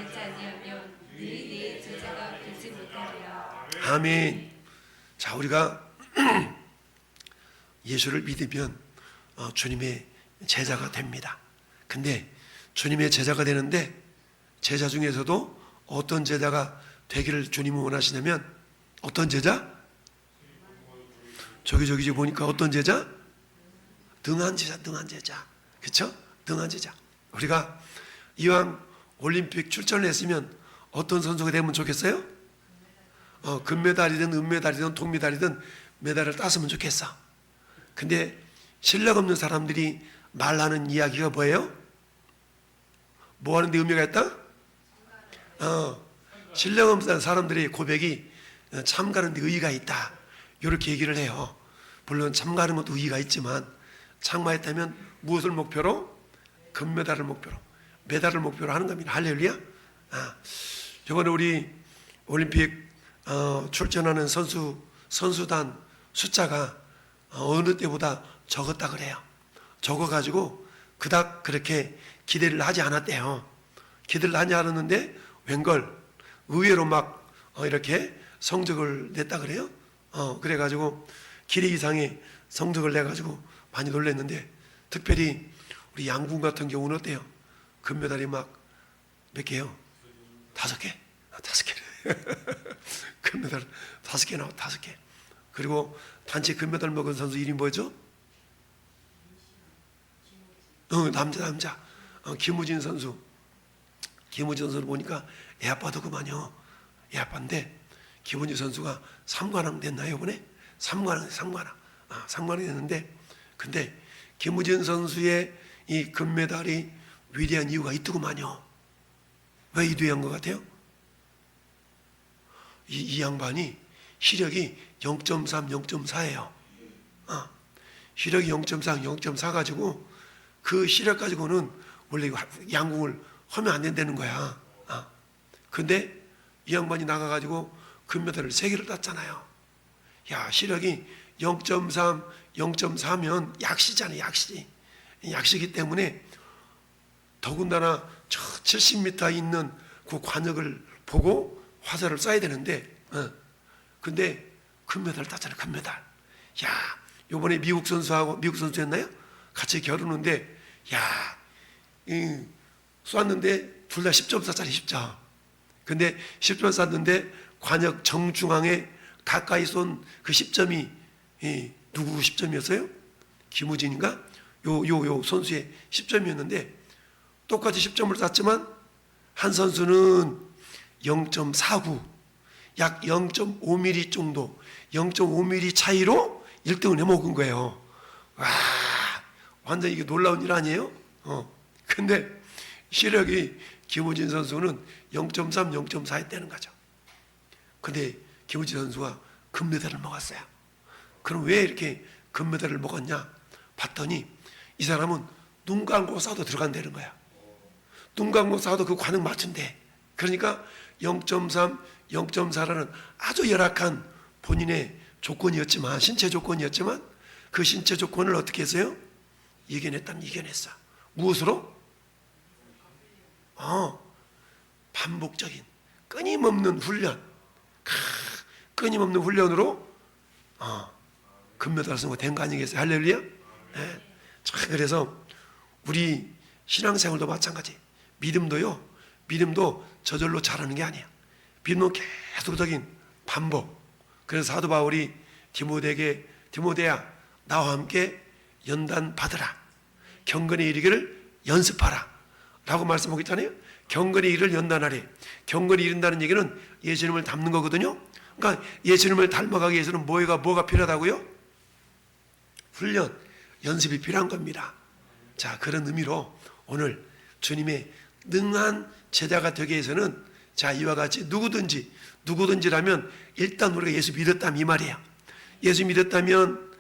행하지 아니하면 너희 내 제자가 되지 못하리라. 아멘. 자, 우리가 예수를 믿으면 주님의 제자가 됩니다. 근데 주님의 제자가 되는데 제자 중에서도 어떤 제자가 되기를 주님은 원하시냐면 어떤 제자? 저기 보니까 어떤 제자? 등한 제자. 그렇죠? 등한 제자. 우리가 이왕 올림픽 출전을 했으면 어떤 선수가 되면 좋겠어요? 금메달이든 은메달이든 동메달이든 메달을 땄으면 좋겠어. 근데 실력 없는 사람들이 말하는 이야기가 뭐예요? 뭐 하는데 의미가 있다? 실력 없는 사람들의 고백이 참가하는 데 의의가 있다, 이렇게 얘기를 해요. 물론 참가하는 것도 의의가 있지만 참가했다면 무엇을 목표로? 금메달을 목표로, 메달을 목표로 하는 겁니다. 할렐루야. 이번에 우리 올림픽 출전하는 선수단 숫자가 어느 때보다 적었다 그래요. 적어가지고 그닥 그렇게 기대를 하지 않았대요. 기대를 하지 않았는데 웬걸 의외로 막 이렇게 성적을 냈다 그래요. 그래가지고 기대 이상의 성적을 내가지고 많이 놀랐는데, 특별히 우리 양궁 같은 경우는 어때요? 금메달이 막 몇 개요? 5개? 5개. 금메달 5개 나와, 5개. 그리고 단체 금메달 먹은 선수 이름이 뭐죠? 남자. 김우진 선수. 김우진 선수를 보니까 애 아빠도 그만요. 애 아빠인데 김우진 선수가 3관왕 됐나요, 이번에? 3관왕 됐는데, 근데 김우진 선수의 이 금메달이 위대한 이유가 있더구만요. 왜 위대한 것 같아요? 이 양반이 시력이 0.3, 0.4예요. 시력이 0.3, 0.4 가지고 그 시력 가지고는 원래 양궁을 하면 안 된다는 거야. 근데 이 양반이 나가가지고 금메달을 3개를 땄잖아요. 야, 시력이 0.3, 0.4면 약시잖아요, 약시. 약시기 때문에 더군다나 저 70m 있는 그 관역을 보고 화살을 쏴야 되는데, 근데 금메달 땄잖아요, 금메달. 야, 요번에 미국 선수였나요? 같이 겨루는데, 야, 쐈는데 둘 다 10점 쐈잖아요, 10점. 근데 10점 쐈는데 관역 정중앙에 가까이 쏜 그 10점이 누구 10점이었어요? 김우진인가? 요 선수의 10점이었는데 똑같이 10점을 쐈지만 한 선수는 0.49, 약 0.5mm 정도, 0.5mm 차이로 1등을 해먹은 거예요. 와, 완전 이게 놀라운 일 아니에요? 근데 시력이 김우진 선수는 0.3, 0.4 했다는 거죠. 근데 김우진 선수가 금메달을 먹었어요. 그럼 왜 이렇게 금메달을 먹었냐? 봤더니 이 사람은 눈 감고 쏴도 들어간다는 거야. 눈 감고 쏴도 그 관역 맞춘대. 그러니까 0.3, 0.4라는 아주 열악한 본인의 조건이었지만, 신체 조건이었지만 그 신체 조건을 어떻게 했어요? 이겨냈어. 무엇으로? 반복적인 끊임없는 훈련, 끊임없는 훈련으로 금메달 승부 된 거 아니겠어요? 할렐루야. 네. 그래서 우리 신앙생활도 마찬가지. 믿음도 저절로 잘하는 게 아니야. 믿음은 계속적인 반복. 그래서 사도 바울이 디모데에게, 디모데야, 나와 함께 연단 받으라, 경건에 이르기를 연습하라 라고 말씀하고 있잖아요. 경건에 이르를 연단하래. 경건에 이른다는 얘기는 예수님을 닮는 거거든요. 그러니까 예수님을 닮아가기 위해서는 뭐가 필요하다고요? 훈련, 연습이 필요한 겁니다. 자, 그런 의미로 오늘 주님의 능한 제자가 되기 위해서는, 자, 이와 같이 누구든지라면 일단 우리가 예수 믿었다면 이 말이에요. 예수 믿었다면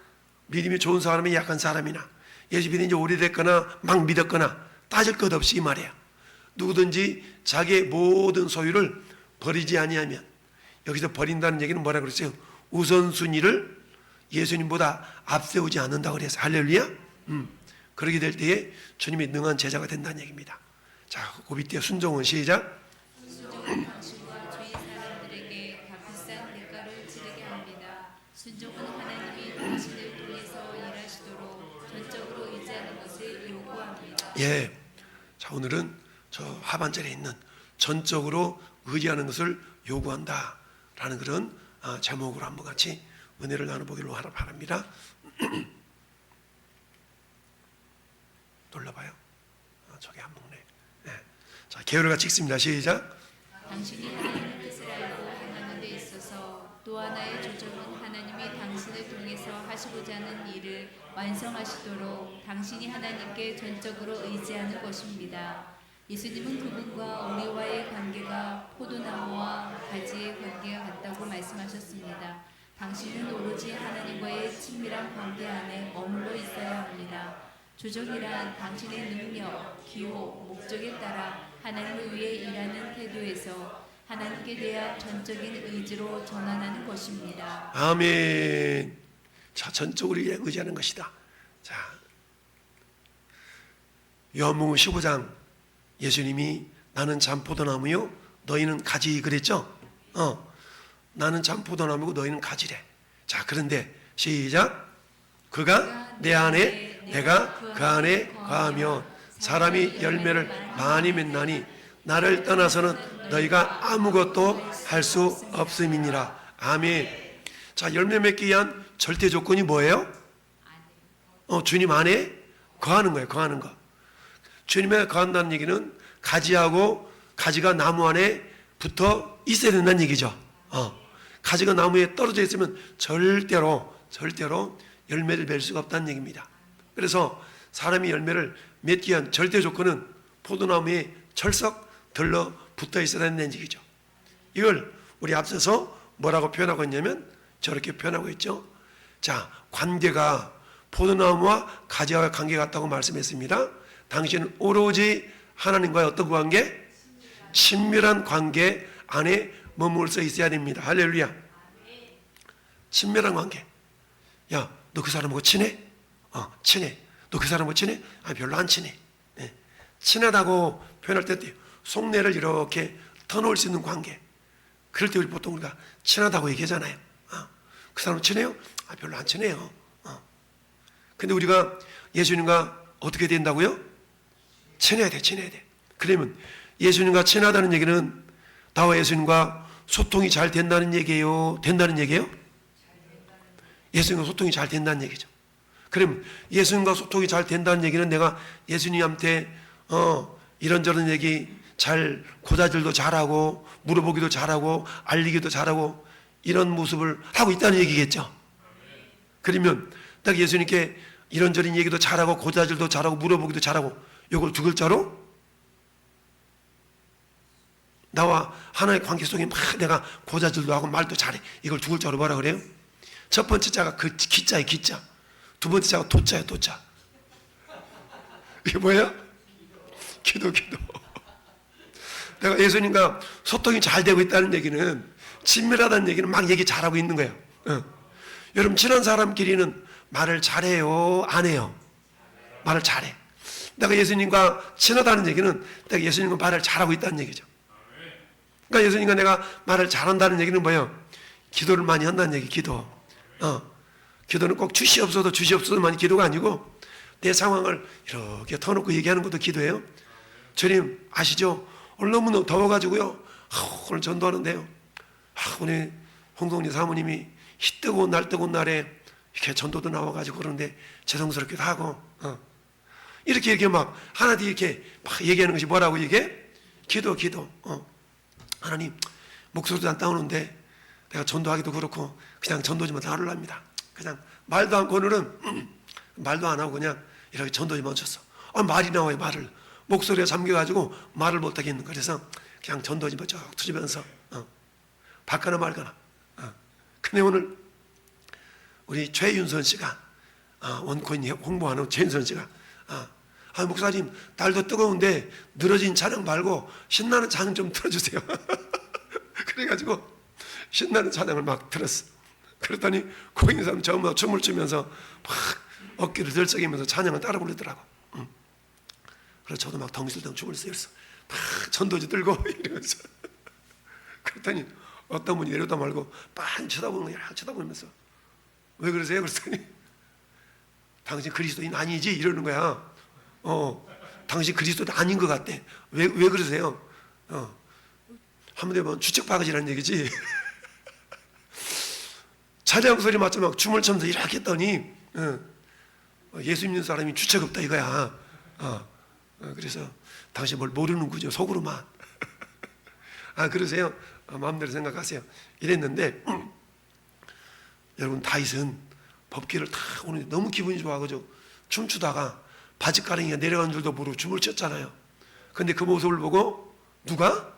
믿음이 좋은 사람이 약한 사람이나 예수 믿은 지 오래됐거나 막 믿었거나 따질 것 없이 이 말이에요. 누구든지 자기의 모든 소유를 버리지 아니하면, 여기서 버린다는 얘기는 뭐라 그랬어요? 우선순위를 예수님보다 앞세우지 않는다고 그래서 할렐루야. 그렇게 될 때에 주님의 능한 제자가 된다는 얘기입니다. 자, 고비 때 순종은 시작. 당신과 주위 사람들에게 값비싼 대가를 치르게 합니다. 순종은 하나님이 당신을 통해서 일하시도록 전적으로 의지하는 것을 요구합니다. 예. 자, 오늘은 저 하반절에 있는 전적으로 의지하는 것을 요구한다 라는 그런 제목으로 한번 같이 은혜를 나눠보기로 바랍니다. 놀라봐요. 저게 안 먹네. 네. 자, 개요를 같이 읽습니다. 시작. 당신이 하나님의 뜻을 알고 행하는 데 있어서 또 하나의 조정은 하나님이 당신을 통해서 하시고자 하는 일을 완성하시도록 당신이 하나님께 전적으로 의지하는 것입니다. 예수님은 그분과 우리와의 관계가 포도나무와 가지의 관계와 같다고 말씀하셨습니다. 당신은 오로지 하나님과의 친밀한 관계 안에 머물러 있어야 합니다. 조정이란 당신의 능력, 기호, 목적에 따라 하나님을 위해 일하는 태도에서 하나님께 대한 전적인 의지로 전환하는 것입니다. 아멘. 자, 전적으로 의지하는 것이다. 자, 요한복음 15장 예수님이 나는 참 포도나무요 너희는 가지 그랬죠? 나는 참 포도나무고 너희는 가지래. 자, 그런데 시작. 그가 내 안에 내가 그 안에 거하면 사람이 열매를 많이 맺나니 나를 떠나서는 너희가 아무것도 할 수 없음이니라. 아멘. 자, 열매 맺기 위한 절대 조건이 뭐예요? 주님 안에 거하는 거예요. 거하는 거. 주님에 거한다는 얘기는 가지하고 가지가 나무 안에 붙어 있어야 된다는 얘기죠. 가지가 나무에 떨어져 있으면 절대로 열매를 맺을 수가 없다는 얘기입니다. 그래서 사람이 열매를 맺기 위한 절대 조건은 포도나무에 철썩 들러 붙어 있어야 된다는 얘기죠. 이걸 우리 앞서서 뭐라고 표현하고 있냐면 저렇게 표현하고 있죠. 자, 관계가 포도나무와 가지와 관계가 같다고 말씀했습니다. 당신은 오로지 하나님과의 어떤 관계? 친밀한 관계 안에 머물러 있어야 됩니다. 할렐루야. 친밀한 관계. 야, 너 그 사람하고 친해? 친해. 너 그 사람하고 친해? 별로 안 친해. 네. 친하다고 표현할 때 속내를 이렇게 터놓을 수 있는 관계. 그럴 때 우리 보통 우리가 친하다고 얘기하잖아요. 그 사람 친해요? 별로 안 친해요. 근데 우리가 예수님과 어떻게 된다고요? 친해야 돼. 그러면 예수님과 친하다는 얘기는 나와 예수님과 소통이 잘 된다는 얘기예요? 된다는 얘기예요? 예수님과 소통이 잘 된다는 얘기죠. 그럼 예수님과 소통이 잘 된다는 얘기는 내가 예수님한테 이런저런 얘기 잘 고자질도 잘하고 물어보기도 잘하고 알리기도 잘하고 이런 모습을 하고 있다는 얘기겠죠. 그러면 딱 예수님께 이런저런 얘기도 잘하고 고자질도 잘하고 물어보기도 잘하고 이걸 두 글자로 나와 하나의 관계 속에 막 내가 고자질도 하고 말도 잘해. 이걸 두 글자로 뭐라 그래요? 첫 번째 자가 그 기자예요. 기자. 두 번째 자가 도자예요. 도자. 이게 뭐예요? 기도. 내가 예수님과 소통이 잘 되고 있다는 얘기는 친밀하다는 얘기는 막 얘기 잘하고 있는 거예요. 여러분 친한 사람끼리는 말을 잘해요? 안 해요? 말을 잘해. 내가 예수님과 친하다는 얘기는 내가 예수님과 말을 잘하고 있다는 얘기죠. 그러니까 예수님과 내가 말을 잘한다는 얘기는 뭐예요? 기도를 많이 한다는 얘기. 기도. 기도는 꼭 주시옵소서만이 기도가 아니고 내 상황을 이렇게 터놓고 얘기하는 것도 기도예요. 주님 아시죠? 오늘 너무 더워가지고요. 오늘 전도하는데요. 우리 홍동리 사모님이 희 뜨고 날 뜨고 날에 이렇게 전도도 나와가지고 그러는데 죄송스럽기도 하고 이렇게 막 하나도 이렇게 막 얘기하는 것이 뭐라고 이게? 기도. 하나님 목소리도 안 따오는데 내가 전도하기도 그렇고 그냥 전도 좀 하려합니다. 그냥 말도 않고 오늘은 말도 안 하고 그냥 이렇게 전도 좀 멈췄어. 말이 나와요. 말을 목소리가 잠겨가지고 말을 못하겠는 거예요. 그래서 그냥 전도 좀 쭉 두시면서 받거나 말거나. 근데 오늘 우리 최윤선 씨가 원코인 홍보하는 최윤선 씨가 목사님 날도 뜨거운데 늘어진 찬양 말고 신나는 찬양 좀 틀어주세요. 그래가지고 신나는 찬양을 막 틀었어. 그랬더니 거기 있는 사람 전부 다 춤을 추면서 막 어깨를 들썩이면서 찬양을 따라 부르더라고. 그래서 저도 막 덩실덩 춤을 쓰였어. 막 전도지 들고 이러면서 그랬더니 어떤 분이 내려다 말고 빤히 쳐다보는 거야. 쳐다보면서 왜 그러세요? 그랬더니 당신 그리스도인 아니지? 이러는 거야. 당신 그리스도인 아닌 것 같대. 왜 그러세요? 한번 되면 주책바가지라는 얘기지. 찬양 소리 맞춰 막 춤을 추면서 이렇게 했더니 예수 믿는 사람이 주책 없다 이거야. 그래서 당신 뭘 모르는 거죠. 속으로만. 그러세요? 마음대로 생각하세요. 이랬는데 여러분 다윗은 법궤를 다 오는데 너무 기분이 좋아가지고 춤추다가 바지가랑이가 내려간 줄도 모르고 춤을 췄잖아요. 근데 그 모습을 보고 누가?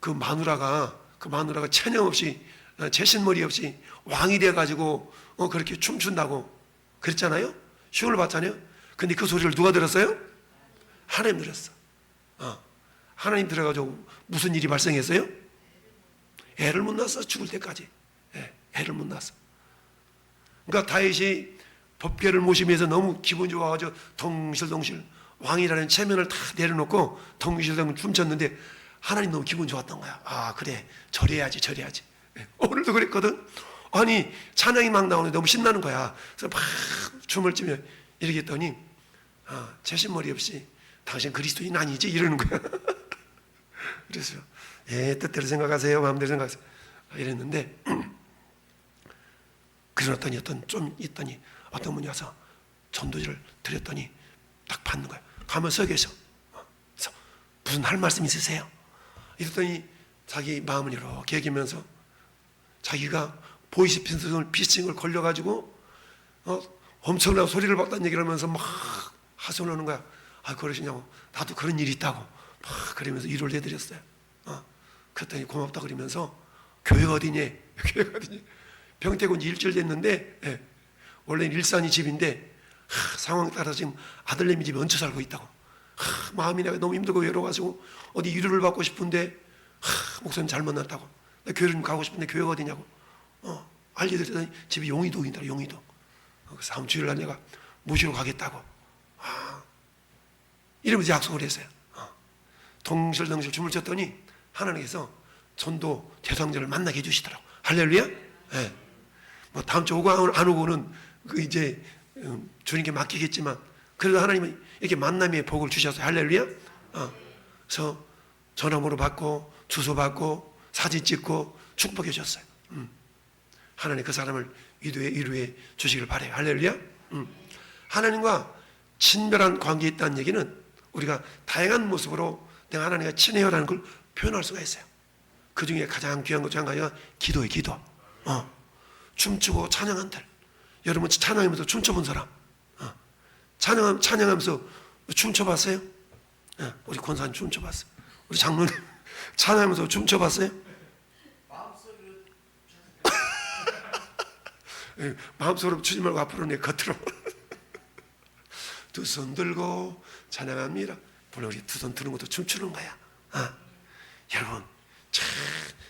그 마누라가 체념 없이 채신머리 없이 왕이 돼가지고 그렇게 춤춘다고 그랬잖아요. 시험을 받잖아요. 근데 그 소리를 누가 들었어요? 하나님 들었어. 하나님 들어가지고 무슨 일이 발생했어요? 애를 못 낳았어. 죽을 때까지. 애를 못 낳았어. 그러니까 다윗이 법궤를 모시면서 너무 기분 좋아가지고 덩실덩실 왕이라는 체면을 다 내려놓고 덩실덩실 춤췄는데 하나님 너무 기분 좋았던 거야. 그래 절해야지. 오늘도 그랬거든. 아니 찬양이 막 나오는데 너무 신나는 거야. 그래서 막 춤을 추며 이렇게 했더니 채신머리 없이 당신 그리스도인 아니지? 이러는 거야. 그래서 뜻대로 생각하세요. 마음대로 생각하세요. 이랬는데 그러더니 좀 있더니 어떤 분이 와서 전도지를 드렸더니 딱 받는 거야. 가만 서 계셔. 그래서 무슨 할 말씀 있으세요? 이랬더니 자기 마음을 이렇게 얘기하면서 자기가 보이스피싱을 걸려가지고 엄청난 소리를 봤다는 얘기를 하면서 막 하소연하는 거야. 그러시냐고. 나도 그런 일이 있다고. 막 그러면서 위로를 해드렸어요. 그랬더니 고맙다 그러면서 교회가 어디니? 교회가 어디니? 병태군 일주일 됐는데 원래는 일산이 집인데 상황 따라 지금 아들내미 집에 얹혀 살고 있다고. 마음이 내가 너무 힘들고 외로워가지고 어디 위로를 받고 싶은데 목사님 잘 만났다고. 나 교회를 좀 가고 싶은데 교회가 어디냐고. 알려드렸더니 집이 용의도이더라. 용의도. 그래서 다음 주일날 내가 모시러 가겠다고. 이러면서 약속을 했어요. 덩실덩실 춤을 췄더니 하나님께서 전도 대상자를 만나게 해주시더라고. 할렐루야. 뭐 다음 주 오고 안 오고는 이제 주님께 맡기겠지만 그래도 하나님은 이렇게 만남의 복을 주셔서 할렐루야. 그래서 전화번호 받고 주소 받고 사진 찍고 축복해 줬어요. 하나님 그 사람을 위로해 주시길 바래요. 할렐루야. 하나님과 친밀한 관계에 있다는 얘기는 우리가 다양한 모습으로 내가 하나님과 친해요라는 걸 표현할 수가 있어요. 그 중에 가장 귀한 것 중 한 가지가 기도예요. 기도. 춤추고 찬양한들. 여러분 찬양하면서 춤춰본 사람. 찬양하면서 춤춰봤어요? 우리 권사님 춤춰봤어요. 우리 장로님 찬양하면서 춤춰봤어요? 마음속으로 추지 말고 앞으로 내 겉으로. 두 손 들고 찬양합니다. 물론 우리 두 손 드는 것도 춤추는 거야. 여러분 참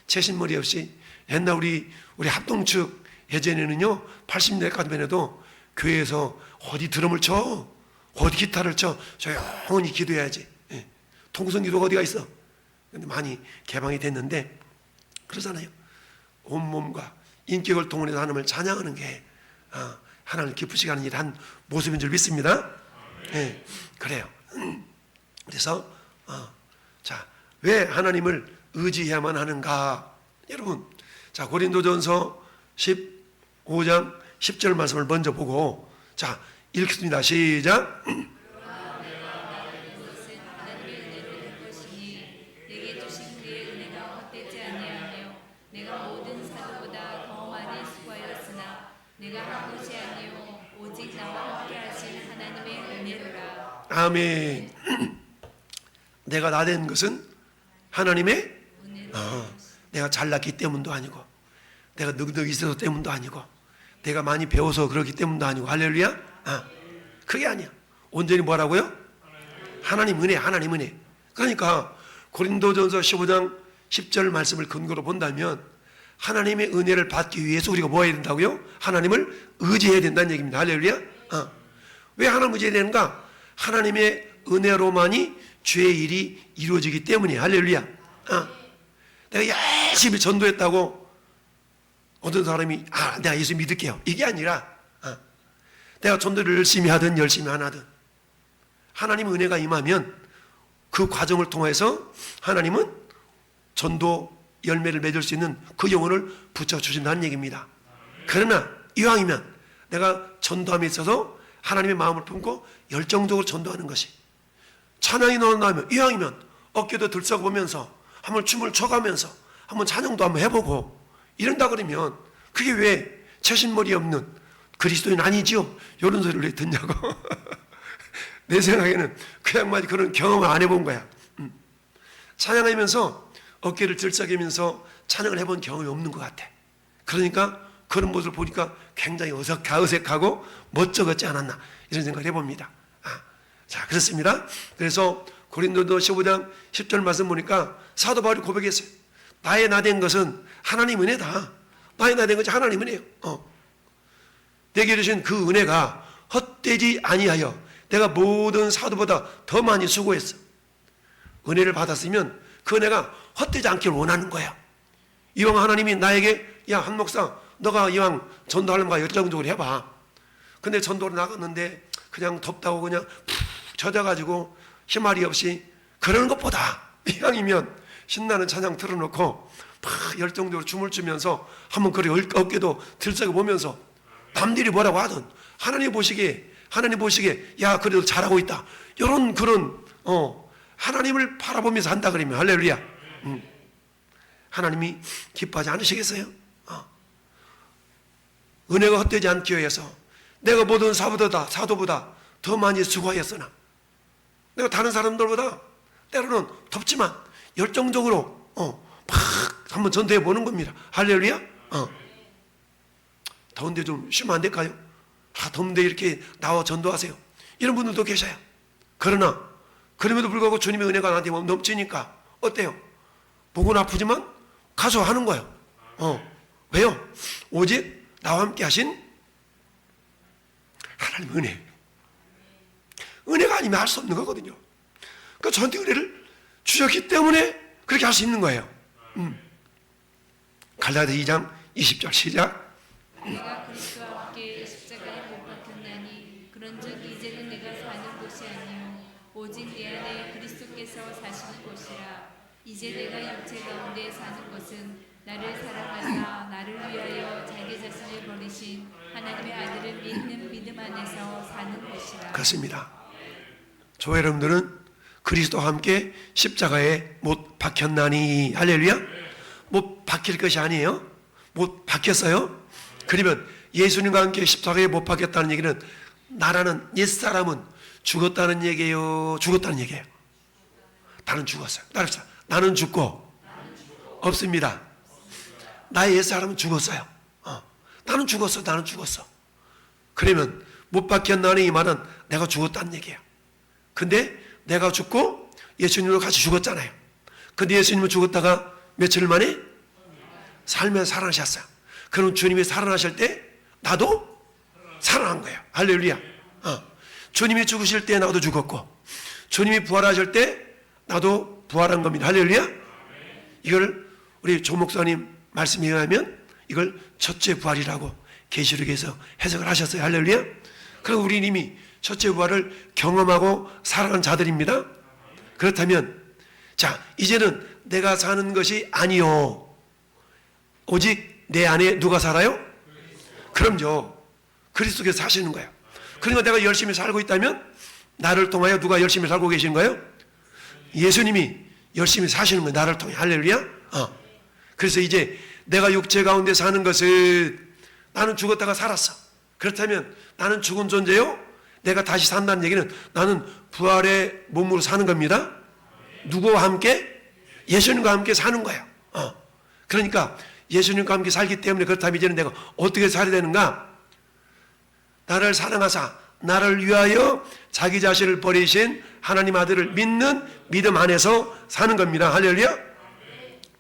채신머리 없이 옛날 우리 합동측 예전에는요 80년대까지만 해도 교회에서 어디 드럼을 쳐 어디 기타를 쳐 조용히 기도해야지. 통성기도가 어디가 있어. 근데 많이 개방이 됐는데 그러잖아요. 온몸과 인격을 동원해서 하나님을 찬양하는 게 하나님을 기쁘시게 하는 일을 한 모습인 줄 믿습니다. 그래요. 그래서 왜 하나님을 의지해야만 하는가? 여러분, 고린도전서 15장 10절 말씀을 먼저 보고 읽겠습니다. 시작. 아멘. 내가 나된 것은 하나님의 내가 잘났기 때문도 아니고 내가 넉넉히 있어서 때문도 아니고 내가 많이 배워서 그렇기 때문도 아니고 할렐루야. 그게 아니야. 온전히 뭐라고요? 하나님 은혜. 하나님 은혜. 그러니까 고린도전서 15장 10절 말씀을 근거로 본다면 하나님의 은혜를 받기 위해서 우리가 뭐 해야 된다고요? 하나님을 의지해야 된다는 얘기입니다. 할렐루야. 왜 하나님을 의지해야 되는가? 하나님의 은혜로만이 주의 일이 이루어지기 때문에. 할렐루야. 내가 열심히 전도했다고 어떤 사람이 내가 예수 믿을게요, 이게 아니라 내가 전도를 열심히 하든 열심히 안 하든 하나님의 은혜가 임하면 그 과정을 통해서 하나님은 전도 열매를 맺을 수 있는 그 영혼을 붙여주신다는 얘기입니다. 그러나 이왕이면 내가 전도함에 있어서 하나님의 마음을 품고 열정적으로 전도하는 것이, 찬양이 나오면 이왕이면 어깨도 들썩보면서 한번 춤을 춰가면서 한번 찬양도 한번 해보고 이런다 그러면 그게 왜 채신머리 없는 그리스도인 아니지요? 이런 소리를 왜 듣냐고. 내 생각에는 그 양반이 그런 경험을 안 해본 거야. 찬양하면서 어깨를 들썩이면서 찬양을 해본 경험이 없는 것 같아. 그러니까 그런 모습을 보니까 굉장히 어색하고 멋져 같지 않았나, 이런 생각을 해봅니다. 자, 그렇습니다. 그래서 고린도서 15장 10절 말씀 보니까 사도 바울이 고백했어요. 나의 나된 것은 하나님 은혜다. 나의 나된 것이 하나님 은혜예요. 내게 주신 그 은혜가 헛되지 아니하여 내가 모든 사도보다 더 많이 수고했어. 은혜를 받았으면 그 은혜가 헛되지 않기를 원하는 거야. 이왕 하나님이 나에게 야, 한 목사 너가 이왕 전도하려면 열정적으로 해봐. 근데 전도를 나갔는데 그냥 덥다고 그냥 푹 젖어가지고 희말이 없이 그러는 것보다 이왕이면 신나는 찬양 틀어놓고 막 열정적으로 춤을 추면서 한번 그래 어깨도 들썩여 보면서 남들이 뭐라고 하든 하나님 보시기에 야, 그래도 잘하고 있다, 이런 그런 하나님을 바라보면서 한다 그러면 할렐루야. 하나님이 기뻐하지 않으시겠어요? 은혜가 헛되지 않기 위해서 내가 모든 사도보다 더 많이 수고하였으나 내가 다른 사람들보다 때로는 덥지만 열정적으로 막 한번 전도해 보는 겁니다. 할렐루야. 더운데 좀 쉬면 안 될까요? 더운데 이렇게 나와 전도하세요, 이런 분들도 계셔요. 그러나 그럼에도 불구하고 주님의 은혜가 나한테 넘치니까 어때요? 목은 아프지만 가서 하는 거예요. 왜요? 오직 나와 함께 하신 하나님의 은혜. 은혜가 아니면 할 수 없는 거거든요. 그러니까 저한테 은혜를 주셨기 때문에 그렇게 할 수 있는 거예요. 갈라디아 2장 20절 시작. 내가 그리스도와 함께 십자가에 못 박혔나니 그런즉 이제는 내가 사는 것이 아니요 오직 내 안에 그리스도께서 사시는 것이라. 이제 내가 육체 가운데 사는 것은 나를 사랑하사 나를 위하여 자기 자신을 버리신 하나님의 아들을 믿는 믿음 안에서 사는 것이라. 그렇습니다. 저 여러분들은 그리스도와 함께 십자가에 못 박혔나니, 할렐루야. 못 박힐 것이 아니에요. 못 박혔어요. 그러면 예수님과 함께 십자가에 못 박혔다는 얘기는 나라는 옛사람은 죽었다는 얘기예요, 죽었다는 얘기예요? 나는 죽었어요. 나는 죽고 없습니다. 나의 옛사람은 죽었어요. 나는 죽었어. 그러면 못 박혔나니 이 말은 내가 죽었다는 얘기예요. 근데 내가 죽고 예수님과 같이 죽었잖아요. 근데 예수님은 죽었다가 며칠 만에 살면서 살아나셨어요. 그럼 주님이 살아나실 때 나도 살아난 거예요. 할렐루야. 주님이 죽으실 때 나도 죽었고 주님이 부활하실 때 나도 부활한 겁니다. 할렐루야. 이걸 우리 조 목사님 말씀에 의하면 이걸 첫째 부활이라고 계시록에서 해석을 하셨어요. 할렐루야. 그럼 우리 이미 첫째 부활을 경험하고 살아간 자들입니다. 그렇다면 자, 이제는 내가 사는 것이 아니요 오직 내 안에 누가 살아요? 그럼요, 그리스도께서 사시는 거예요. 그러니까 내가 열심히 살고 있다면 나를 통하여 누가 열심히 살고 계신 거예요? 예수님이 열심히 사시는 거예요, 나를 통해. 할렐루야. 그래서 이제 내가 육체 가운데 사는 것은 나는 죽었다가 살았어. 그렇다면 나는 죽은 존재요, 내가 다시 산다는 얘기는 나는 부활의 몸으로 사는 겁니다. 누구와 함께? 예수님과 함께 사는 거예요. 그러니까 예수님과 함께 살기 때문에 그렇다면 이제는 내가 어떻게 살아야 되는가? 나를 사랑하사 나를 위하여 자기 자신을 버리신 하나님 아들을 믿는 믿음 안에서 사는 겁니다. 할렐루야.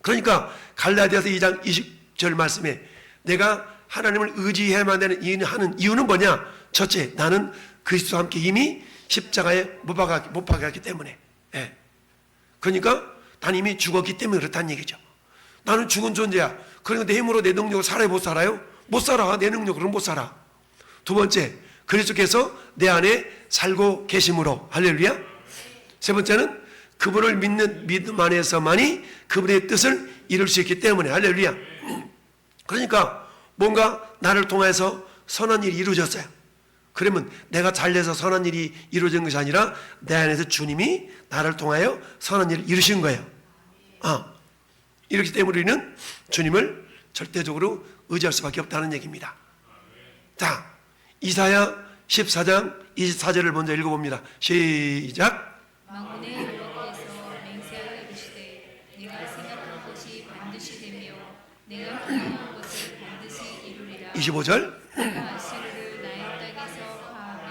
그러니까 갈라디아서 2장 20절 말씀에 내가 하나님을 의지해야만 되는 이유는 뭐냐? 첫째, 나는 그리스도와 함께 이미 십자가에 못 박았기 때문에. 예. 그러니까 나는 이미 죽었기 때문에 그렇다는 얘기죠. 나는 죽은 존재야. 그러니까 내 힘으로 내 능력으로 살아요, 못 살아요? 못 살아. 내 능력으로는 못 살아. 두 번째, 그리스도께서 내 안에 살고 계심으로. 할렐루야. 세 번째는 그분을 믿는 믿음 안에서만이 그분의 뜻을 이룰 수 있기 때문에. 할렐루야. 그러니까 뭔가 나를 통해서 선한 일이 이루어졌어요. 그러면 내가 잘돼서 선한 일이 이루어진 것이 아니라 내 안에서 주님이 나를 통하여 선한 일을 이루신 거예요. 이렇기 때문에 우리는 주님을 절대적으로 의지할 수밖에 없다는 얘기입니다. 자, 이사야 14장 24절을 먼저 읽어봅니다. 시작. 만군의 여호와께서 맹세하여 이르시되 내가 생각한 것이 반드시 되며 내가 기뻐한 것을 반드시 이루리라. 25절. 내가 아수르를 나의 땅에서 파하며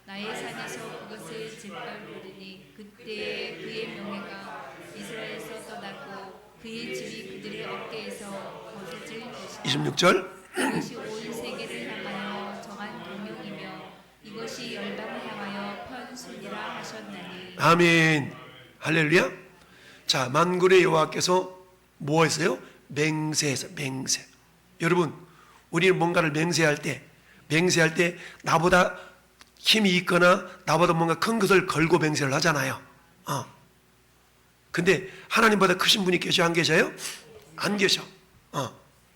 나의 산에서 그것을 짓밟으리니 그때에 그의 명예가 이스라엘에서 떠나고 그의 집이 그들의 어깨에서 벗어질 것이다. 26절. 이것이 온 세계를 향하여 정한 동력이며 이것이 열방을 향하여 편순이라 하셨나니. 아멘. 할렐루야. 자, 만군의 여호와께서 뭐 했어요? 맹세해서. 맹세. 여러분, 우리는 뭔가를 맹세할 때 나보다 힘이 있거나 나보다 뭔가 큰 것을 걸고 맹세를 하잖아요. 근데 하나님보다 크신 분이 계셔, 안 계셔요? 안 계셔.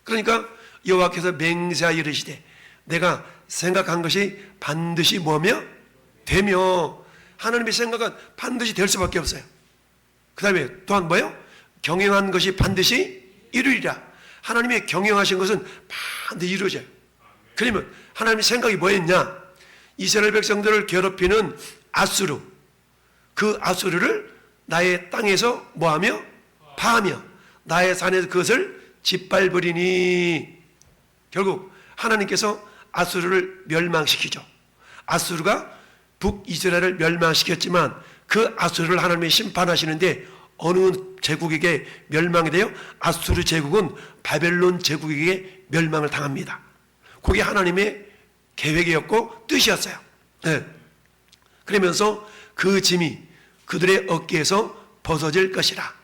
그러니까 여호와께서 맹세하여 이르시되 내가 생각한 것이 반드시 뭐며? 되며. 하나님의 생각은 반드시 될 수밖에 없어요. 그 다음에 또한 뭐예요? 경영한 것이 반드시 이루리라. 하나님의 경영하신 것은 반드시 이루어져요. 그러면 하나님의 생각이 뭐였냐? 이스라엘 백성들을 괴롭히는 아수르, 그 아수르를 나의 땅에서 뭐하며? 파하며 나의 산에서 그것을 짓밟으리니. 결국 하나님께서 아수르를 멸망시키죠. 아수르가 북이스라엘을 멸망시켰지만 그 아수르를 하나님이 심판하시는데 어느 제국에게 멸망이 돼요? 아수르 제국은 바벨론 제국에게 멸망을 당합니다. 그게 하나님의 계획이었고 뜻이었어요. 네. 그러면서 그 짐이 그들의 어깨에서 벗어질 것이라.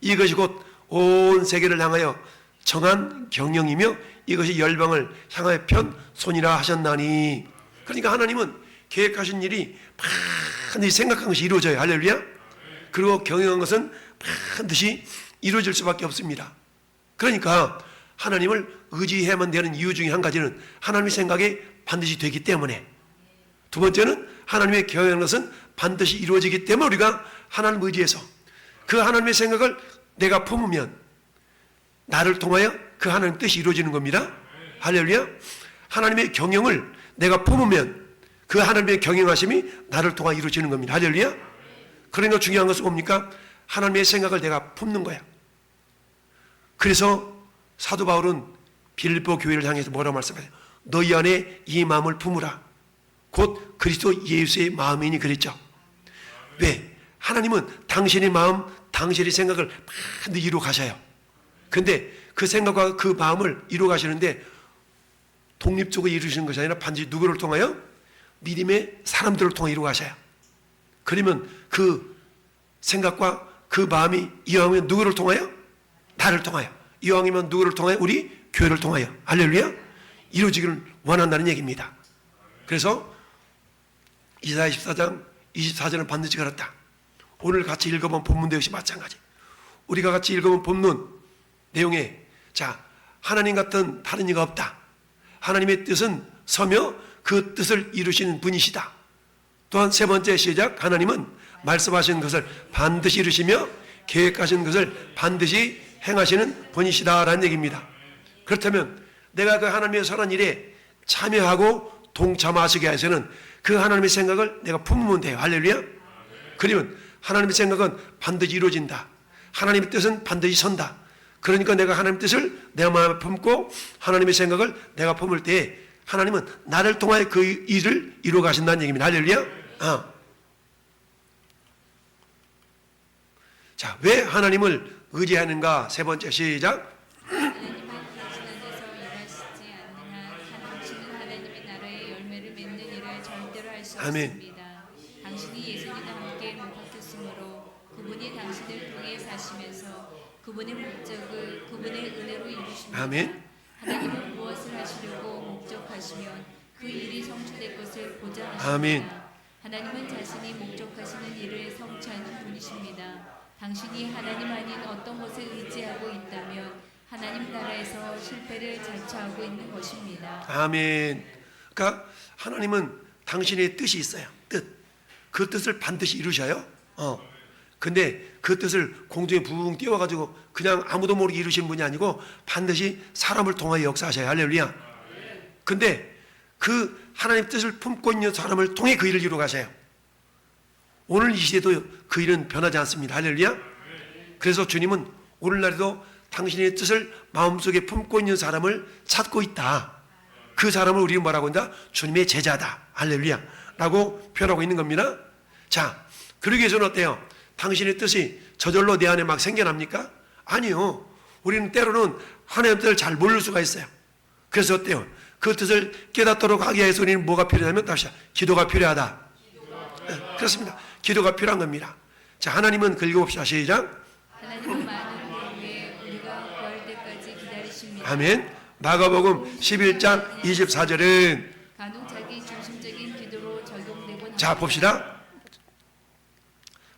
이것이 곧 온 세계를 향하여 정한 경영이며 이것이 열방을 향하여 편손이라 하셨나니. 그러니까 하나님은 계획하신 일이 반드시 생각한 것이 이루어져요. 할렐루야. 그리고 경영한 것은 반드시 이루어질 수밖에 없습니다. 그러니까 하나님을 의지해야만 되는 이유 중에 한 가지는 하나님의 생각에 반드시 되기 때문에, 두 번째는 하나님의 경영하는 것은 반드시 이루어지기 때문에 우리가 하나님을 의지해서 그 하나님의 생각을 내가 품으면 나를 통하여 그 하나님 뜻이 이루어지는 겁니다. 할렐루야. 하나님의 경영을 내가 품으면 그 하나님의 경영하심이 나를 통하여 이루어지는 겁니다. 할렐루야. 그러니까 중요한 것은 뭡니까? 하나님의 생각을 내가 품는 거야. 그래서 사도 바울은 빌립보 교회를 향해서 뭐라고 말씀하세요? 너희 안에 이 마음을 품으라. 곧 그리스도 예수의 마음이니 그랬죠. 왜? 하나님은 당신의 마음, 당신의 생각을 반드시 이루어 가셔요. 근데 그 생각과 그 마음을 이루어 가시는데 독립적으로 이루시는 것이 아니라 반드시 누구를 통하여? 믿음의 사람들을 통해 이루어 가셔요. 그러면 그 생각과 그 마음이 이왕이면 누구를 통하여? 나를 통하여. 이왕이면 누구를 통하여? 우리 교회를 통하여. 할렐루야. 이루어지기를 원한다는 얘기입니다. 그래서 이사야 14장 24절은 반드시 그렇다. 오늘 같이 읽어본 본문도 역시 마찬가지. 우리가 같이 읽어본 본문 내용에 자, 하나님 같은 다른 이가 없다. 하나님의 뜻은 서며 그 뜻을 이루시는 분이시다. 또한 세 번째 시작, 하나님은 말씀하신 것을 반드시 이루시며 계획하신 것을 반드시 행하시는 분이시다라는 얘기입니다. 그렇다면 내가 그 하나님의 선한 일에 참여하고 동참하시게 해서는 그 하나님의 생각을 내가 품으면 돼요. 할렐루야. 그러면 하나님의 생각은 반드시 이루어진다. 하나님의 뜻은 반드시 선다. 그러니까 내가 하나님의 뜻을 내 마음에 품고 하나님의 생각을 내가 품을 때 하나님은 나를 통하여 그 일을 이루어 가신다는 얘기입니다. 할렐루야. 자, 왜 하나님을 의지하는가? 세 번째 시작. 하나님은 당신 안에서 일하시지 않는 한 당신은 하나님의 나라의 열매를 맺는 일을 절대로 할 수 아멘. 없습니다. 당신이 예수님과 함께 못 박혔으므로 주관하시면서 그분의 목적을 그분의 은혜로 이루십니다. 아멘. 하나님은 무엇을 하시려고 목적하시면 그 일이 성취될 것을 보자 하십니다. 아멘. 하나님은 자신이 목적하시는 일을 성취하는 분이십니다. 당신이 하나님 아닌 어떤 것에 의지하고 있다면 하나님 나라에서 실패를 자처하고 있는 것입니다. 아멘. 그러니까 하나님은 당신의 뜻이 있어요. 뜻. 그 뜻을 반드시 이루셔요. 근데 그 뜻을 공중에 붕 띄워가지고 그냥 아무도 모르게 이루시는 분이 아니고 반드시 사람을 통하여 역사하셔요. 할렐루야. 근데 그 하나님 뜻을 품고 있는 사람을 통해 그 일을 이루어 가셔요. 오늘 이 시대도 그 일은 변하지 않습니다. 할렐루야. 그래서 주님은 오늘날에도 당신의 뜻을 마음속에 품고 있는 사람을 찾고 있다. 그 사람을 우리는 뭐라고 한다? 주님의 제자다. 할렐루야. 라고 표현하고 있는 겁니다. 자, 그러기 위해서는 어때요? 당신의 뜻이 저절로 내 안에 막 생겨납니까? 아니요. 우리는 때로는 하나님의 뜻을 잘 모를 수가 있어요. 그래서 어때요? 그 뜻을 깨닫도록 하기 위해서 우리는 뭐가 필요하냐면 답시다. 기도가 필요하다. 네, 그렇습니다. 기도가 필요한 겁니다. 자, 하나님은 그 읽어봅시다. 시작. 하나님은 많은 경우에 우리가 구할 때까지 기다리십니다. 아멘. 마가복음 11장 24절은 간혹 자기 중심적인 기도로 적용되곤 자, 합니다. 봅시다.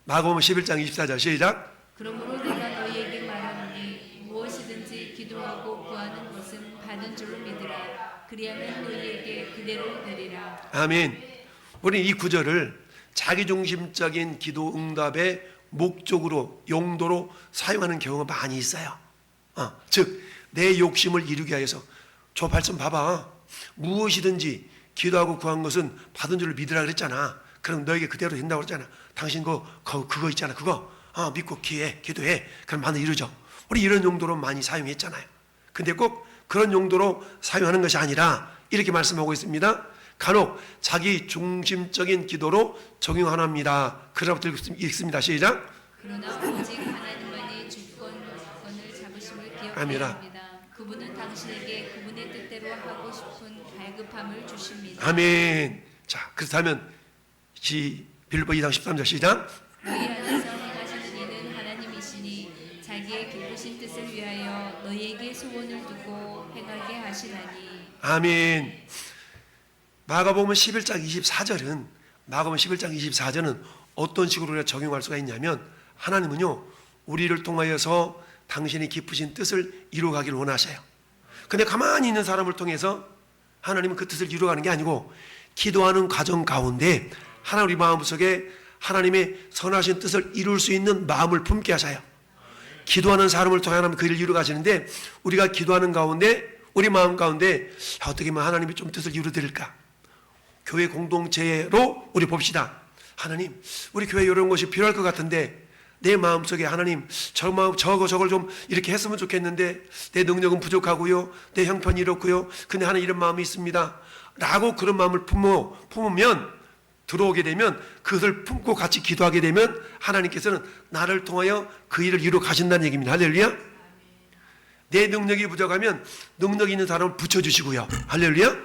마가복음 11장 24절 시작. 그러므로 내가 너희에게 말하노니 무엇이든지 기도하고 구하는 것은 받은 줄로 믿으라. 그리하면 너희에게 그대로 되리라. 아멘. 우리는 이 구절을 자기중심적인 기도 응답의 목적으로 용도로 사용하는 경우가 많이 있어요. 즉 내 욕심을 이루기 위해서 저 말씀 봐봐. 무엇이든지 기도하고 구한 것은 받은 줄을 믿으라 그랬잖아. 그럼 너에게 그대로 된다고 그랬잖아. 당신 그거 있잖아. 그거 믿고 기도해. 그럼 만나 이루죠. 우리 이런 용도로 많이 사용했잖아요. 근데 꼭 그런 용도로 사용하는 것이 아니라 이렇게 말씀하고 있습니다. 간혹 자기 중심적인 기도로 적용하랍니다. 그라부터 읽습니다. 시작. 그러나 오직 하나님만이 주권을 잡으심을 기억해야 아미라. 합니다. 그분은 당신에게 그분의 뜻대로 하고 싶은 갈급함을 주십니다. 아멘. 자, 그렇다면 빌립보 2장 13절 시작. 너희 안에서 행하시는 이는 하나님이시니 자기의 기쁘신 뜻을 위하여 너희에게 소원을 두고 행하게 하시나니. 아멘. 마가복음 11장 24절은 어떤 식으로 우리가 적용할 수가 있냐면 하나님은요 우리를 통하여서 당신의 기쁘신 뜻을 이루어가기를 원하셔요. 근데 가만히 있는 사람을 통해서 하나님은 그 뜻을 이루어가는 게 아니고 기도하는 과정 가운데 하나님 우리 마음속에 하나님의 선하신 뜻을 이룰 수 있는 마음을 품게 하셔요. 기도하는 사람을 통해 하나님 그 일을 이루어가시는데 우리가 기도하는 가운데 우리 마음 가운데 어떻게 하면 하나님이 좀 뜻을 이루어드릴까? 교회 공동체로 우리 봅시다. 하나님, 우리 교회에 이런 것이 필요할 것 같은데 내 마음속에 하나님 저걸 좀 이렇게 했으면 좋겠는데 내 능력은 부족하고요. 내 형편이 이렇고요. 근데 하나님 이런 마음이 있습니다. 라고 그런 마음을 품으면 들어오게 되면 그것을 품고 같이 기도하게 되면 하나님께서는 나를 통하여 그 일을 이루어 가신다는 얘기입니다. 할렐루야. 내 능력이 부족하면 능력 있는 사람을 붙여주시고요. 할렐루야.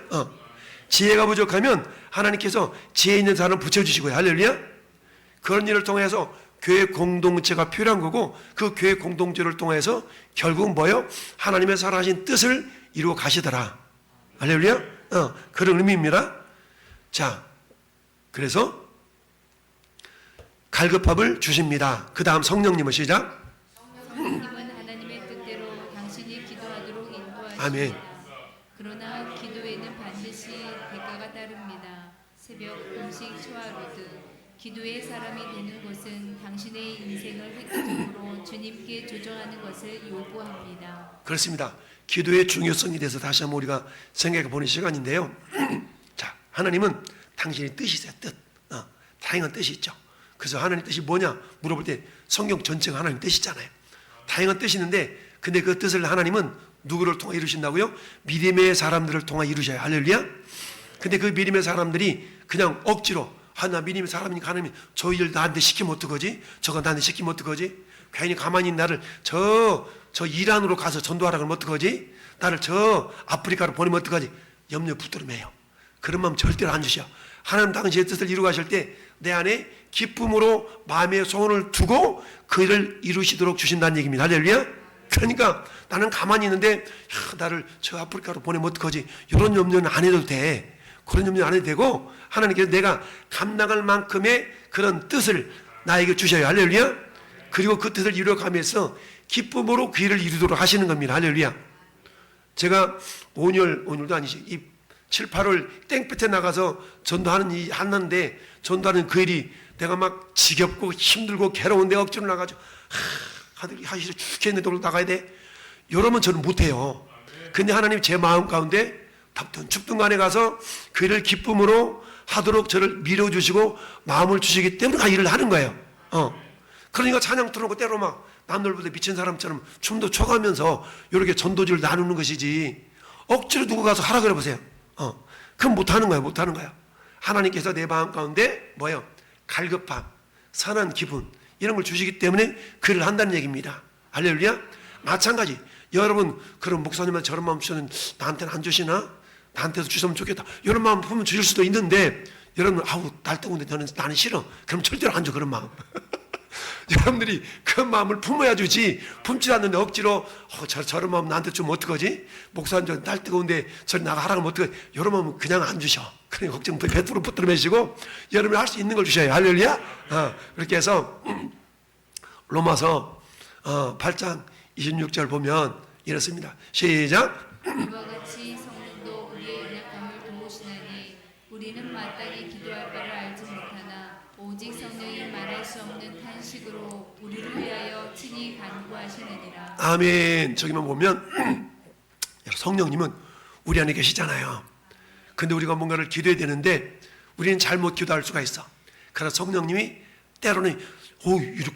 지혜가 부족하면 하나님께서 지혜 있는 사람을 붙여주시고요. 할렐루야. 그런 일을 통해서 교회 공동체가 필요한 거고 그 교회 공동체를 통해서 결국 뭐요? 하나님의 살아신 뜻을 이루어 가시더라. 할렐루야. 그런 의미입니다. 자, 그래서 갈급함을 주십니다. 그 다음 성령님은 시작. 성령님은 하나님의 뜻대로 당신이 기도하도록 인도하십니다. 아멘. 그러나 기도에는 반드시 대가가 따릅니다. 새벽, 음식, 초하루드. 기도의 사람이 되는 것은 당신의 인생을 획기적으로 주님께 조정하는 것을 요구합니다. 그렇습니다. 기도의 중요성에 대해서 다시 한번 우리가 생각해 보는 시간인데요. 자, 하나님은 당신의 뜻이 있어요. 뜻. 다양한 뜻이 있죠. 그래서 하나님 뜻이 뭐냐 물어볼 때 성경 전체가 하나님 뜻이잖아요. 다양한 뜻이 있는데 근데 그 뜻을 하나님은 누구를 통해 이루신다고요? 믿음의 사람들을 통해 이루셔요. 할렐루야. 근데 그 믿음의 사람들이 그냥 억지로 나 믿음의 사람이니까 하나님 저 일 나한테 시키면 어떡하지? 저거 나한테 시키면 어떡하지? 괜히 가만히 있는 나를 저 이란으로 가서 전도하라 그러면 어떡하지? 나를 저 아프리카로 보내면 어떡하지? 염려 붙들어 매요. 그런 마음 절대로 안 주셔. 하나님 당신의 뜻을 이루어 가실 때 내 안에 기쁨으로 마음의 소원을 두고 그 일을 이루시도록 주신다는 얘기입니다. 할렐루야. 그러니까 나는 가만히 있는데 나를 저 아프리카로 보내면 어떡하지, 이런 염려는 안 해도 돼. 그런 염려 안 해도 되고, 하나님께서 내가 감당할 만큼의 그런 뜻을 나에게 주셔요. 할렐루야. 그리고 그 뜻을 이루어가면서 기쁨으로 그 일을 이루도록 하시는 겁니다. 할렐루야. 제가 오늘도 아니지, 이 7, 8월 땡볕에 나가서 하는데 전도하는 그 일이 내가 막 지겹고 힘들고 괴로운데 억지로 나가지고 하기 싫어 죽겠는데 오늘 나가야 돼, 이러면 저는 못해요. 근데 하나님 제 마음 가운데 덥든 춥든 간에 가서 그 일을 기쁨으로 하도록 저를 밀어주시고 마음을 주시기 때문에 그 일을 하는 거예요. 그러니까 찬양 틀어놓고 때로 막 남들보다 미친 사람처럼 춤도 춰가면서 이렇게 전도지를 나누는 것이지, 억지로 누구 가서 하라 그래 보세요. 그럼 못하는 거예요. 못하는 거예요. 하나님께서 내 마음 가운데 뭐예요? 갈급함, 선한 기분, 이런 걸 주시기 때문에 그를 한다는 얘기입니다. 할렐루야. 마찬가지, 여러분 그런 목사님한테 저런 마음 주시는, 나한테는 안 주시나? 나한테도 주시면 좋겠다, 이런 마음 품으면 주실 수도 있는데, 여러분 아우 날 뜨거운데 나는 싫어, 그럼 절대로 안 줘. 그런 마음 여러분들이 그 마음을 품어야 주지, 품지 않는데 억지로 저런 마음 나한테 주면 어떡하지? 목사님 날 뜨거운데 저리 나가 하라고 하면 어떡하지? 이런 마음은 그냥 안 주셔. 그러니 걱정 100% 붙들어 매시고 여러분이 할 수 있는 걸 주셔요. 할렐루야. 그렇게 해서 로마서 8장 26절 보면 이렇습니다. 시작. 이와 같이 성령도 우리의 연약함을 도우시나니 우리는 마땅히 기도할 바를 알지 못하나 오직 성령이 말할 수 없는 탄식으로 우리를 위하여 친히 간구하시느니라. 아멘. 저기만 보면 성령님은 우리 안에 계시잖아요. 근데 우리가 뭔가를 기도해야 되는데 우리는 잘못 기도할 수가 있어. 그래서 성령님이 때로는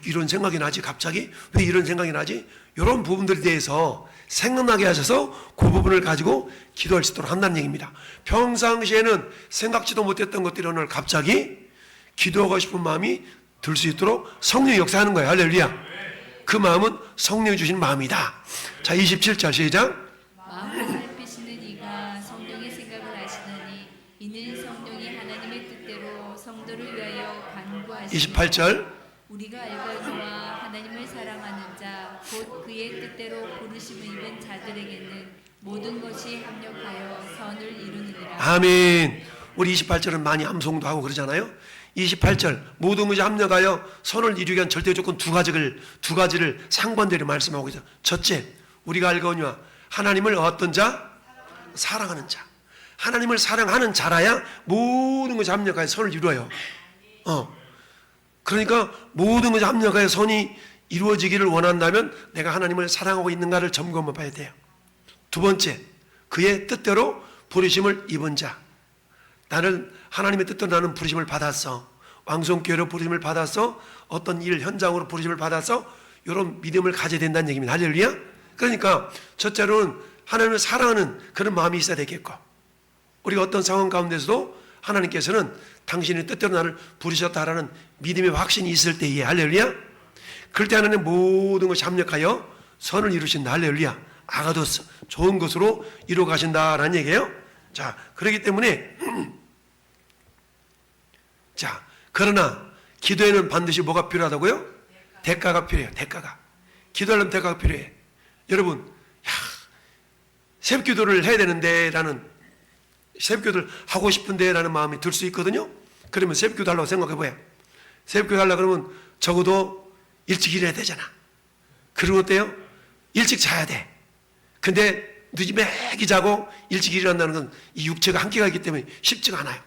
이런 생각이 나지, 갑자기 왜 이런 생각이 나지, 이런 부분들에 대해서 생각나게 하셔서 그 부분을 가지고 기도할 수 있도록 한다는 얘기입니다. 평상시에는 생각지도 못했던 것들이 오늘 갑자기 기도하고 싶은 마음이 들 수 있도록 성령이 역사하는 거예요. 할렐루야. 그 마음은 성령이 주신 마음이다. 자, 27절 시작. 마음을 살피시는 이가 성령의 생각을 아시나니 이는 성령이 하나님의 뜻대로 성도를 위하여 간구하시니 28절. 우리가 알거니와 하나님을 사랑하는 자 곧 그의 뜻대로 부르심을 입은 자들에게는 모든 것이 합력하여 선을 이루느니라. 아멘. 우리 28절은 많이 암송도 하고 그러잖아요. 28절 모든 것이 합력하여 선을 이루기 위한 절대 조건 두 가지를 상반되려 말씀하고 있어요. 첫째, 우리가 알거니와 하나님을 어떤 자? 사랑하는 자. 하나님을 사랑하는 자라야 모든 것이 합력하여 선을 이루어요. 그러니까 모든 것이 합력하여 선이 이루어지기를 원한다면 내가 하나님을 사랑하고 있는가를 점검해 봐야 돼요. 두 번째, 그의 뜻대로 부르심을 입은 자. 나는 하나님의 뜻대로 나는 부르심을 받았어. 왕성교회로 부르심을 받았어. 어떤 일 현장으로 부르심을 받았어. 이런 믿음을 가져야 된다는 얘기입니다. 할렐루야. 그러니까 첫째로는 하나님을 사랑하는 그런 마음이 있어야 되겠고, 우리가 어떤 상황 가운데서도 하나님께서는 당신의 뜻대로 나를 부르셨다라는 믿음의 확신이 있을 때에, 할렐루야. 그럴 때 하나님 모든 것이 합력하여 선을 이루신다. 할렐루야. 아가도스, 좋은 것으로 이루어 가신다라는 얘기예요. 자, 그렇기 때문에 자, 그러나 기도에는 반드시 뭐가 필요하다고요? 대가가 필요해요. 대가가. 기도하려면 대가가 필요해. 여러분, 새벽기도를 해야 되는데 라는, 새벽기도를 하고 싶은데 라는 마음이 들 수 있거든요. 그러면 새벽기도 하려고 생각해봐요. 새벽기도 하려고 그러면 적어도 일찍 일해야 되잖아. 그리고 어때요? 일찍 자야 돼. 근데 늦이 매기 자고 일찍 일어난다는 건 이 육체가 한계가 있기 때문에 쉽지가 않아요.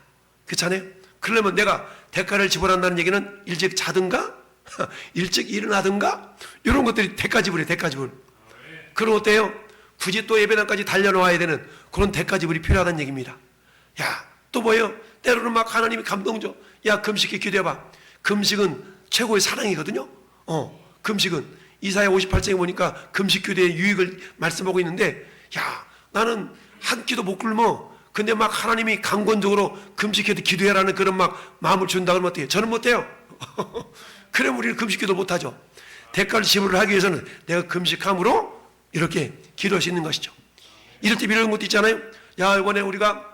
그렇잖아요? 그러려면 내가 대가를 지불한다는 얘기는 일찍 자든가 일찍 일어나든가 이런 것들이 대가 지불이에요. 대가 지불. 그럼 어때요? 굳이 또 예배당까지 달려나와야 되는 그런 대가 지불이 필요하다는 얘기입니다. 야, 또 뭐예요? 때로는 막 하나님이 감동 줘. 야, 금식해 기도해봐. 금식은 최고의 사랑이거든요. 금식은 이사야 58장에 보니까 금식 기도의 유익을 말씀하고 있는데, 야, 나는 한 끼도 못 굶어. 근데 막 하나님이 강권적으로 금식해도 기도해라는 그런 막 마음을 준다 그러면 어때요? 저는 못해요. 그럼 우리는 금식기도 못하죠. 대가를 지불을 하기 위해서는 내가 금식함으로 이렇게 기도할 수 있는 것이죠. 이럴 때 이런 것도 있잖아요. 야, 이번에 우리가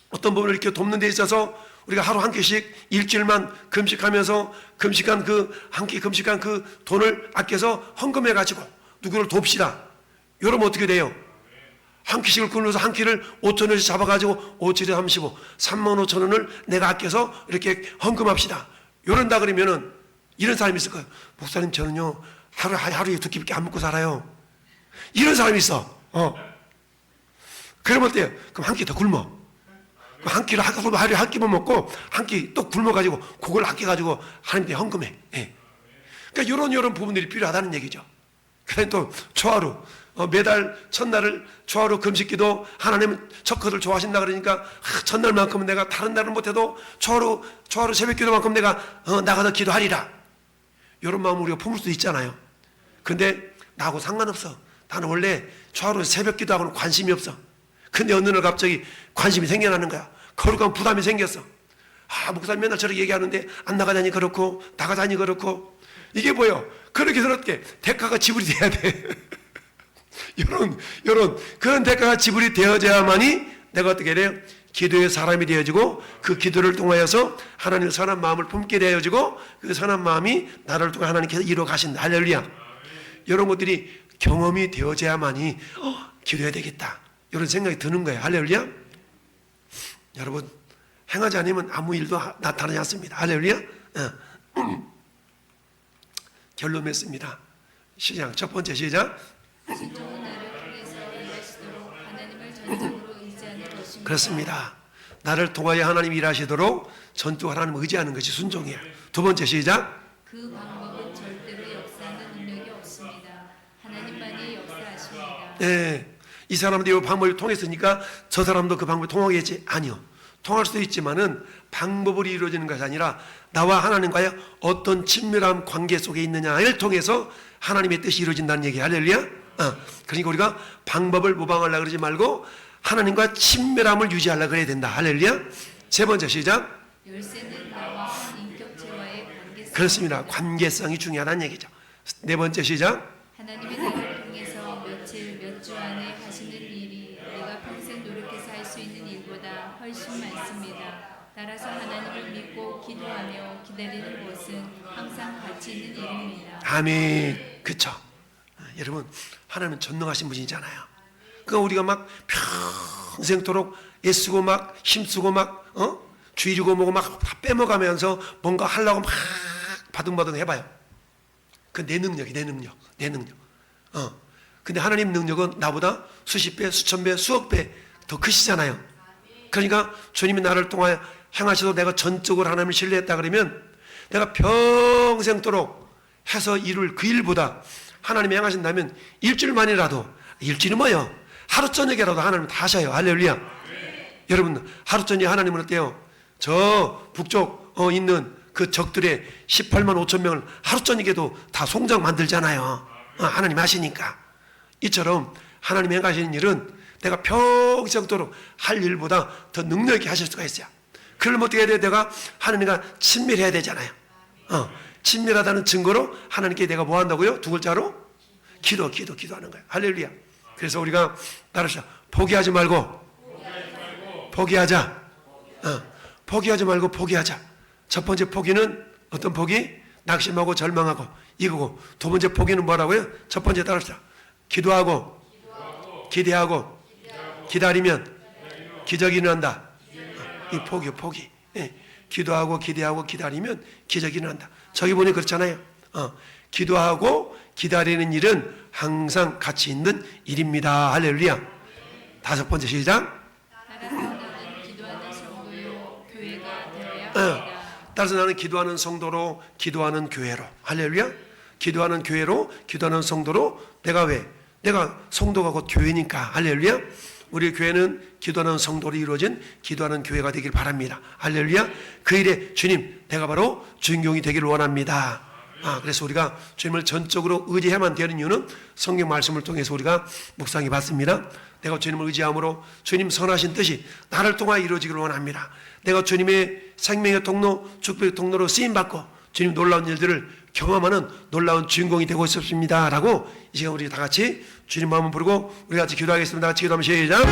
어떤 부분을 이렇게 돕는 데 있어서 우리가 하루 한 끼씩 일주일만 금식하면서 금식한 그 한 끼 금식한 그 돈을 아껴서 헌금해 가지고 누구를 돕시다. 이러면 어떻게 돼요? 한 끼씩을 굶어서 한 끼를 5,000원씩 잡아가지고 5,7에 35, 35,000원을 내가 아껴서 이렇게 헌금합시다. 이런다 그러면은 이런 사람이 있을 거예요. 목사님 저는요 하루에 2끼밖에 안 먹고 살아요. 이런 사람이 있어. 그러면 어때요? 그럼 한 끼 더 굶어. 한 끼를 하루에 한 끼만 먹고 한 끼 또 굶어가지고 그걸 아껴가지고 하나님께 헌금해. 예. 그러니까 이런 부분들이 필요하다는 얘기죠. 그래 또 초하루 매달 첫날을 초하루 금식기도 하나님은 첫 것을 좋아하신다 그러니까 첫날만큼은 내가 다른 날은 못해도 초하루 새벽기도만큼 내가 나가서 기도하리라. 이런 마음을 우리가 품을 수도 있잖아요. 근데 나하고 상관없어. 나는 원래 초하루 새벽기도하고는 관심이 없어. 근데 어느 날 갑자기 관심이 생겨나는 거야. 거룩한 부담이 생겼어. 목사님 맨날 저렇게 얘기하는데 안 나가자니 그렇고 나가자니 그렇고 이게 뭐예요? 그렇게 대가가 지불이 돼야 돼. 그런 대가가 지불이 되어져야만이 내가 어떻게 돼요? 기도의 사람이 되어지고 그 기도를 통하여서 하나님의 선한 마음을 품게 되어지고 그 선한 마음이 나를 통해 하나님께서 이루어 가신다. 할렐루야. 이런 것들이 경험이 되어져야만이 기도해야 되겠다. 이런 생각이 드는 거예요. 할렐루야. 여러분 행하지 않으면 아무 일도 나타나지 않습니다. 할렐루야. 결론 맺습니다. 시작. 첫 번째 시작. 순종은 나를 통해서 일하시도록 하나님을 전적으로 의지하는 것입니다. 그렇습니다. 나를 통하여 하나님 일하시도록 전적으로 하나님을 의지하는 것이 순종이야. 두 번째 시작. 그 방법은 절대로 역사하는 능력이 없습니다. 하나님만이 역사하십니다. 네, 이 사람도 이 방법을 통했으니까 저 사람도 그 방법을 통하겠지? 아니요. 통할 수도 있지만은 방법으로 이루어지는 것이 아니라 나와 하나님과의 어떤 친밀한 관계 속에 있느냐를 통해서 하나님의 뜻이 이루어진다는 얘기야. 할렐루야. 그러니까 우리가 방법을 모방하려고 그러지 말고 하나님과 친밀함을 유지하려고 그래야 된다. 할렐루야. 세 번째 시작. 열쇠는 나와 인격체와의 관계성. 그렇습니다. 관계성이 중요하다는 얘기죠. 네 번째 시작. 하나님이 나를 통해서 며칠 몇 주 안에 하시는 일이 내가 평생 노력해서 할 수 있는 일보다 훨씬 많습니다. 따라서 하나님을 믿고 기도하며 기다리는 것은 항상 가치 있는 일입니다. 아멘. 그쵸. 여러분 하나님은 전능하신 분이잖아요. 그러니까 우리가 막 평생토록 애쓰고 막 힘쓰고 막 쥐르고 뭐고 막 빼먹으면서 뭔가 하려고 막 바둥바둥 해봐요. 그 내 능력이 내 능력. 근데 하나님 능력은 나보다 수십 배, 수천 배, 수억 배 더 크시잖아요. 그러니까 주님이 나를 통하여 행하셔도 내가 전적으로 하나님을 신뢰했다 그러면 내가 평생토록 해서 이룰 그 일보다 하나님이 행하신다면 일주일만이라도, 일주일은 뭐예요? 하루 저녁에라도 하나님 다 하셔요. 할렐루야. 여러분 하루 저녁에 하나님은 어때요? 저 북쪽 있는 그 적들의 18만 5천 명을 하루 저녁에도 다 송장 만들잖아요. 하나님 하시니까. 이처럼 하나님이 행하시는 일은 내가 평생토록 할 일보다 더 능력있게 하실 수가 있어요. 그러면 어떻게 해야 돼요? 내가 하나님과 친밀해야 되잖아요. 친밀하다는 증거로 하나님께 내가 뭐 한다고요? 두 글자로? 기도하는 거예요. 할렐루야. 그래서 우리가 따라서 포기하지 말고 포기하자. 포기하지 말고 포기하자. 첫 번째 포기는 어떤 포기? 낙심하고 절망하고 이거고, 두 번째 포기는 뭐라고요? 첫 번째 따라서 기도하고 기대하고 기다리면 기적이 일어난다. 이 포기. 기도하고 기대하고 기다리면 기적이 일어난다. 저기 보니 그렇잖아요. 기도하고 기다리는 일은 항상 가치 있는 일입니다. 할렐루야. 다섯 번째 시작. 따라서 나는 기도하는 성도요 교회가 되어야 합니다. 따라서 나는 기도하는 성도로 기도하는 교회로. 할렐루야. 기도하는 교회로 기도하는 성도로. 내가 왜? 내가 성도가 곧 교회니까. 할렐루야. 우리 교회는 기도하는 성도로 이루어진 기도하는 교회가 되길 바랍니다. 할렐루야. 그 일에 주님 내가 바로 주인공이 되기를 원합니다. 그래서 우리가 주님을 전적으로 의지해야만 되는 이유는 성경 말씀을 통해서 우리가 묵상해 봤습니다. 내가 주님을 의지함으로 주님 선하신 뜻이 나를 통하여 이루어지기를 원합니다. 내가 주님의 생명의 통로, 축복의 통로로 쓰임받고 주님 놀라운 일들을 경험하는 놀라운 주인공이 되고 싶습니다 라고 이 시간 우리 다 같이 주님 마음을 부르고 우리 같이 기도하겠습니다. 같이 기도하면 시작.